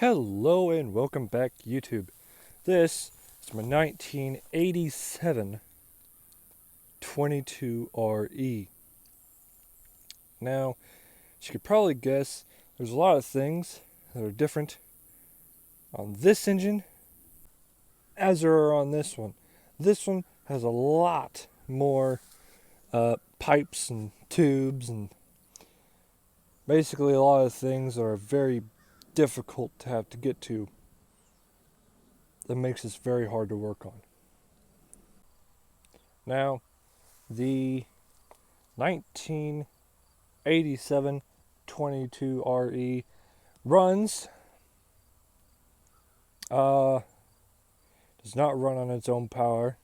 Hello and welcome back, YouTube. This is my 1987 22RE. Now, as you could probably guess, there's a lot of things that are different on this engine as there are on this one. This one has a lot more pipes and tubes and basically a lot of things that are very difficult to have to get to. That makes this very hard to work on. Now, the 1987 22RE runs, does not run on its own power.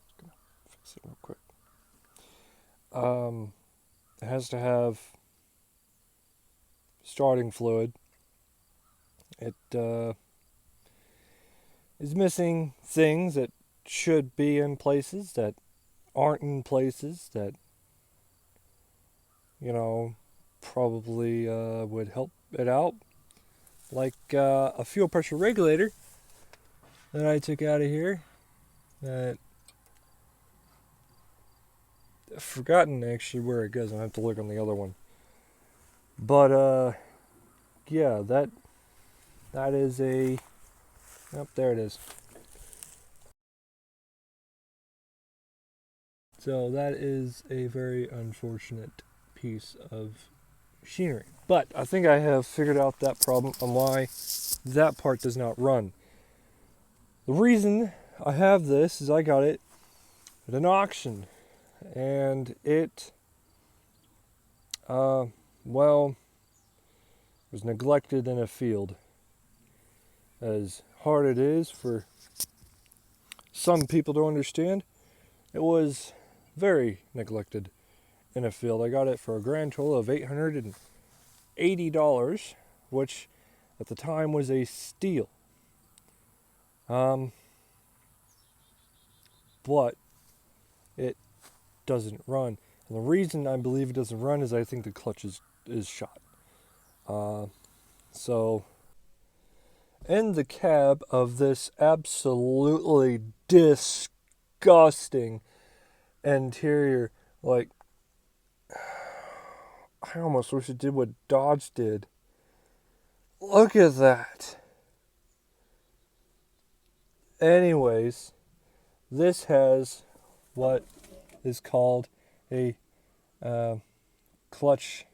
Just gonna fix it real quick. It has to have starting fluid. It is missing things that should be in places that aren't in places that, probably would help it out. Like a fuel pressure regulator that I took out of here that I've forgotten actually where it goes. I have to look on the other one. But yeah, that is a there it is. So that is a very unfortunate piece of machinery. But I think I have figured out that problem and why that part does not run. The reason I have this is I got it at an auction, and it was neglected in a field. As hard it is for some people to understand, it was very neglected in a field. I got it for a grand total of $880, which at the time was a steal. But it doesn't run. And the reason I believe it doesn't run is I think the clutch is shot. So in the cab of this absolutely disgusting interior, like, I almost wish it did what Dodge did. Look at that. Anyways, this has what is called a clutch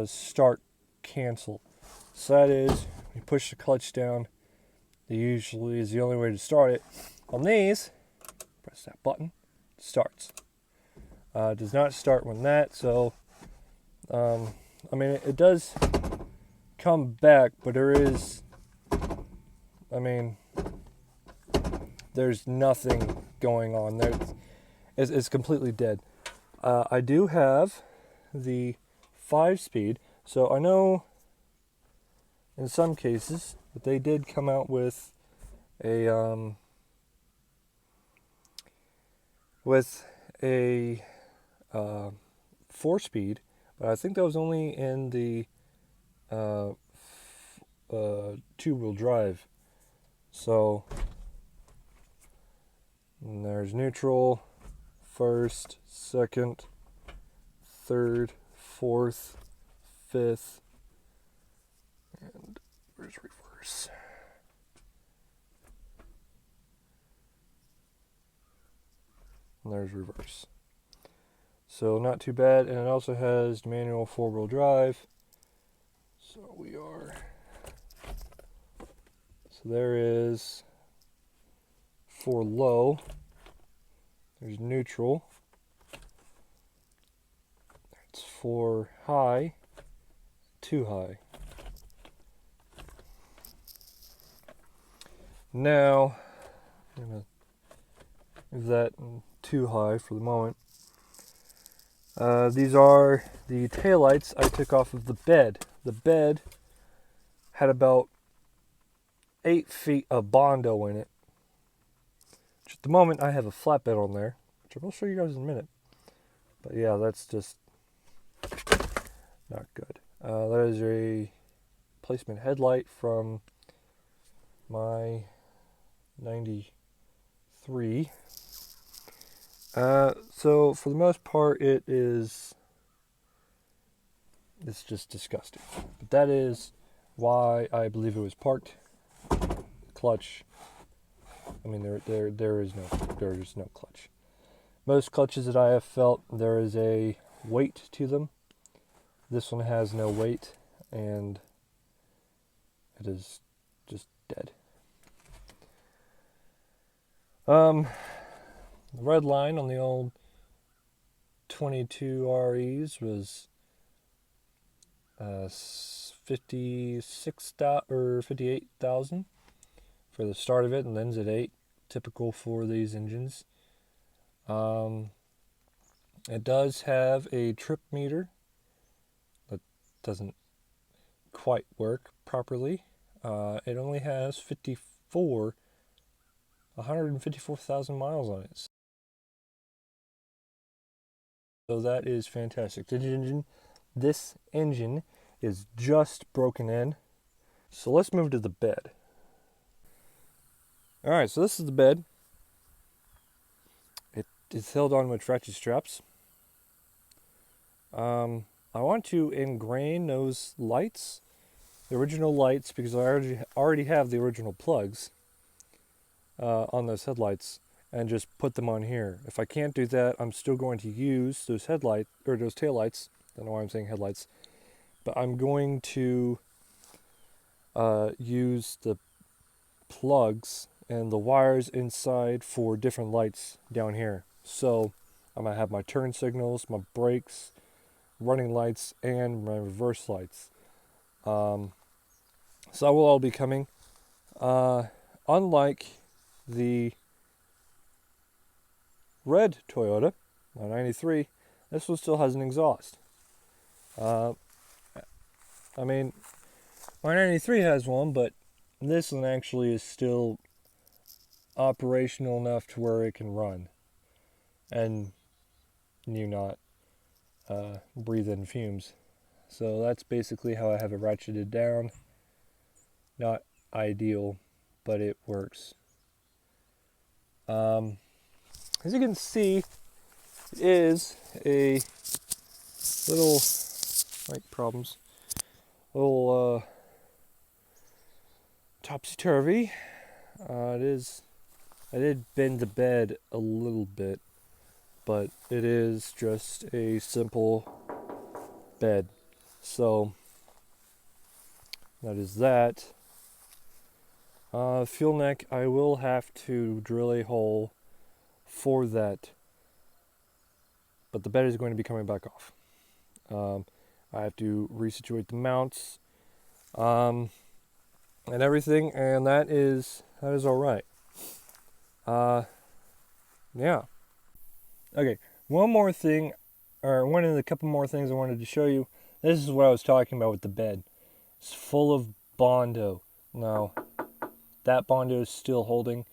start cancel. So that is, you push the clutch down. It usually is the only way to start it. On these, press that button, it starts. It does not start when that, so it does come back, but there's nothing going on there. It's completely dead. I do have the 5-speed, so I know in some cases that they did come out with a 4-speed, but I think that was only in the two-wheel drive. So there's neutral, first, second, third, fourth, fifth, and where's reverse? And there's reverse. So not too bad, and it also has manual 4-wheel drive. So there is for low, there's neutral, it's for high, too high. Now, I'm going to leave that too high for the moment. These are the taillights I took off of the bed. The bed had about 8 feet of Bondo in it. Which at the moment I have a flatbed on there, which I will show you guys in a minute. But yeah, that's just not good. That is a replacement headlight from my 93. So for the most part, it's just disgusting. But that is why I believe it was parked. Clutch. I mean, there is no clutch. Most clutches that I have felt, there is a weight to them. This one has no weight, and it is just dead. The red line on the old 22 REs was 56,000 or 58,000 for the start of it, and ends at 8, typical for these engines. It does have a trip meter that doesn't quite work properly. It only has 154,000 miles on it. So that is fantastic. This engine is just broken in. So let's move to the bed. Alright, so this is the bed. It is held on with ratchet straps. I want to ingrain those lights, the original lights, because I already have the original plugs on those headlights, and just put them on here. If I can't do that, I'm still going to use those those taillights. I don't know why I'm saying headlights, but I'm going to use the plugs and the wires inside for different lights down here. So I'm gonna have my turn signals, my brakes, running lights, and my reverse lights. So that will all be coming. Unlike the red Toyota, my 93, this one still has an exhaust. I mean, my 93 has one, but this one actually is still operational enough to where it can run and you not breathe in fumes. So that's basically how I have it ratcheted down. Not ideal, but it works. As you can see, it is a little problems. Little topsy-turvy. It is. I did bend the bed a little bit, but it is just a simple bed. So that is that. Fuel neck, I will have to drill a hole for that, but the bed is going to be coming back off. I have to resituate the mounts and everything, and that is all right. Yeah. Okay, one more thing, or one of the couple more things I wanted to show you. This is what I was talking about with the bed. It's full of Bondo. Now, that Bondo is still holding.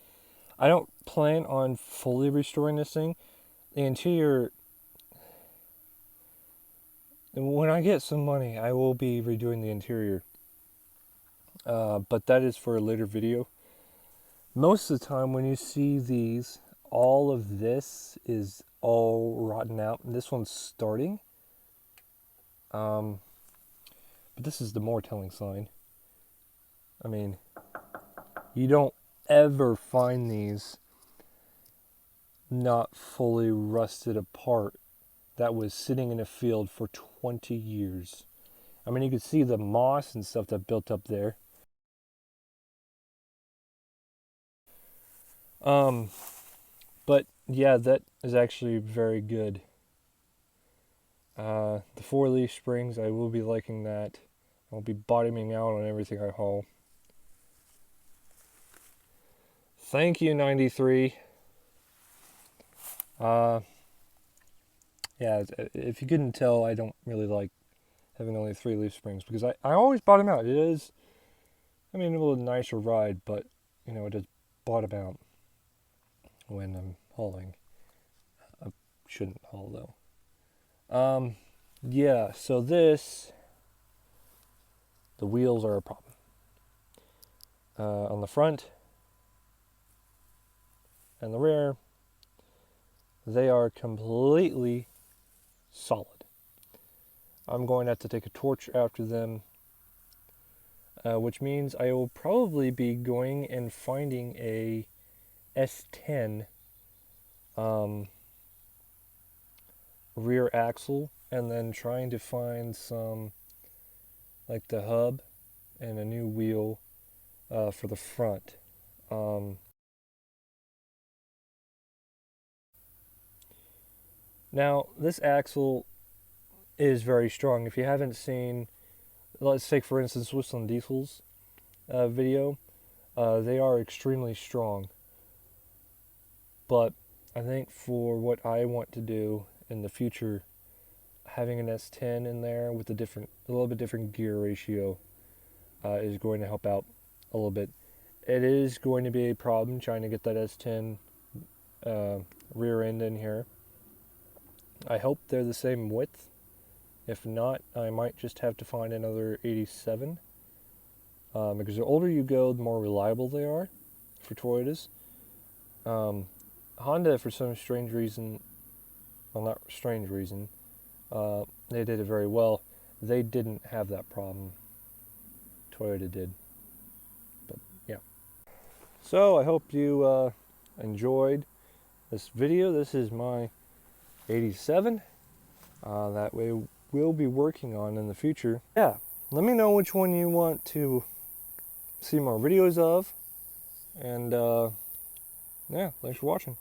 I don't plan on fully restoring this thing. The interior, when I get some money, I will be redoing the interior. But that is for a later video. Most of the time when you see these, all of this is all rotten out. And this one's starting. But this is the more telling sign. I mean, you don't ever find these not fully rusted apart that was sitting in a field for 20 years. I mean, you could see the moss and stuff that built up there. But yeah, that is actually very good. The 4-leaf springs, I will be liking that. I'll be bottoming out on everything I haul. Thank you, 93. Yeah, if you couldn't tell, I don't really like having only 3-leaf springs, because I always bottom out. It is, I mean, a little nicer ride, but, you know, it does bottom out when I'm hauling. I shouldn't haul, though. Yeah, so this, the wheels are a problem. On the front and the rear, they are completely solid. I'm going to have to take a torch after them, which means I will probably be going and finding a S10 rear axle, and then trying to find some, like the hub and a new wheel for the front. Now, this axle is very strong. If you haven't seen, let's take for instance Whistling Diesel's video, they are extremely strong. But I think for what I want to do in the future, having an S10 in there with a little bit different gear ratio is going to help out a little bit. It is going to be a problem trying to get that S10 rear end in here. I hope they're the same width. If not, I might just have to find another 87. Because the older you go, the more reliable they are for Toyotas. Honda, for some strange reason, well, not strange reason, they did it very well. They didn't have that problem. Toyota did. But yeah. So I hope you enjoyed this video. This is my 87 that we will be working on in the future. Yeah, let me know which one you want to see more videos of, and yeah, thanks for watching.